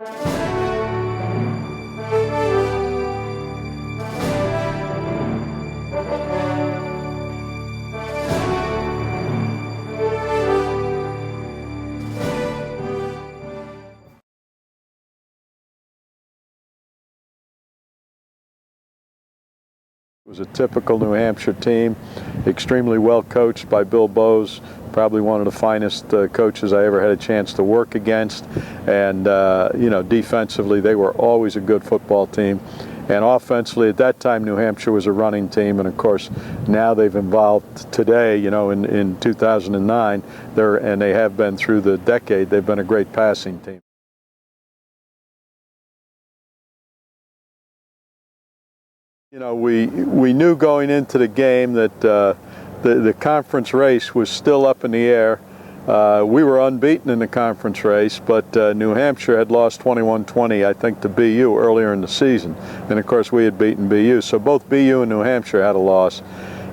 It was a typical New Hampshire team, extremely well coached by Bill Bowes, probably one of the finest coaches I ever had a chance to work against. And, you know, defensively, they were always a good football team. And offensively, at that time, New Hampshire was a running team. And, of course, now they've evolved today, you know, in 2009, and they have been through the decade, they've been a great passing team. You know, we knew going into the game that the conference race was still up in the air. We were unbeaten in the conference race, but New Hampshire had lost 21-20, I think, to BU earlier in the season. And, of course, we had beaten BU. So both BU and New Hampshire had a loss.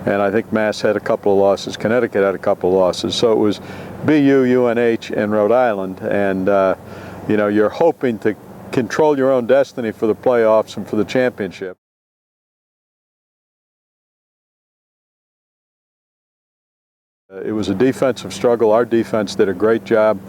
And I think Mass had a couple of losses. Connecticut had a couple of losses. So it was BU, UNH, and Rhode Island. And, you know, you're hoping to control your own destiny for the playoffs and for the championship. It was a defensive struggle. Our defense did a great job.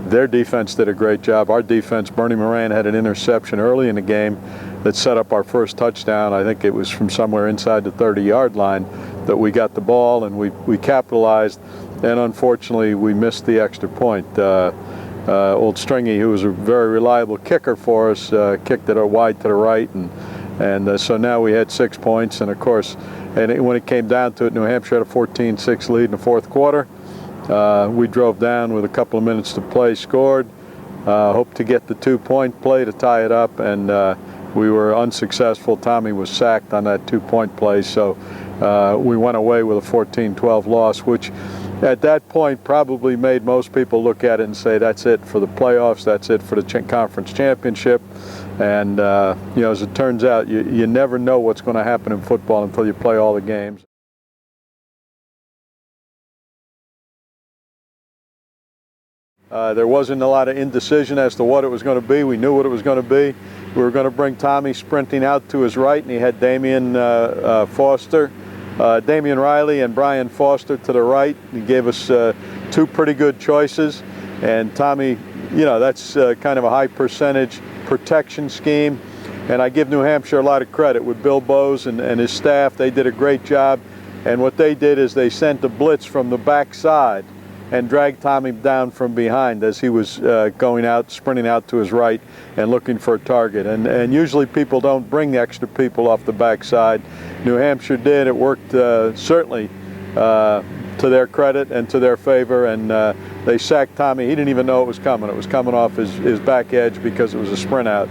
Their defense did a great job. Our defense, Bernie Moran had an interception early in the game that set up our first touchdown. I think it was from somewhere inside the 30-yard line that we got the ball, and we capitalized. And unfortunately, we missed the extra point. Old Stringy, who was a very reliable kicker for us, kicked it wide to the right, and so now we had 6 points. And of course, when it came down to it, New Hampshire had a 14-6 lead in the fourth quarter. We drove down with a couple of minutes to play, scored, hoped to get the 2-point play to tie it up, and we were unsuccessful. Tommy was sacked on that 2-point play, so we went away with a 14-12 loss, which at that point probably made most people look at it and say, that's it for the playoffs, that's it for the conference championship. And, you know, as it turns out, you never know what's going to happen in football until you play all the games. There wasn't a lot of indecision as to what it was going to be. We knew what it was going to be. We were going to bring Tommy sprinting out to his right, and he had Damian Riley and Brian Foster to the right. He gave us two pretty good choices. And Tommy, you know, that's kind of a high percentage protection scheme. And I give New Hampshire a lot of credit with Bill Bowes and his staff. They did a great job. And what they did is they sent a blitz from the backside and dragged Tommy down from behind as he was going out, sprinting out to his right and looking for a target. And usually people don't bring extra people off the backside. New Hampshire did. It worked certainly to their credit and to their favor, and they sacked Tommy. He didn't even know it was coming. It was coming off his back edge because it was a sprint out.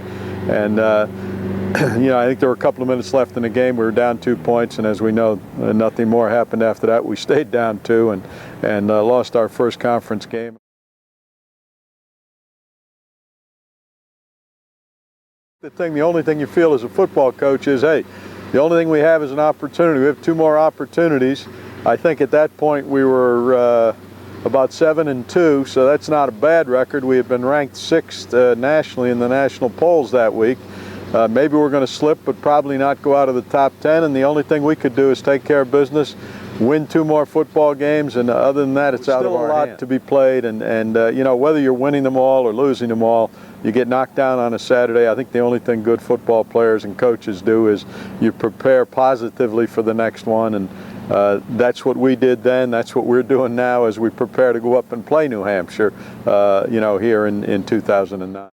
And you know, I think there were a couple of minutes left in the game. We were down 2 points, and as we know, nothing more happened after that. We stayed down 2 and lost our first conference game. The only thing you feel as a football coach is, hey, the only thing we have is an opportunity. We have 2 more opportunities. I think at that point we were about 7-2, so that's not a bad record. We had been ranked 6th nationally in the national polls that week. Maybe we're going to slip, but probably not go out of the top 10, and the only thing we could do is take care of business, win 2 more football games, and other than that, it's out of our hands. Still a lot to be played, and you know, whether you're winning them all or losing them all, you get knocked down on a Saturday. I think the only thing good football players and coaches do is you prepare positively for the next one, and that's what we did then. That's what we're doing now as we prepare to go up and play New Hampshire, you know, here in 2009.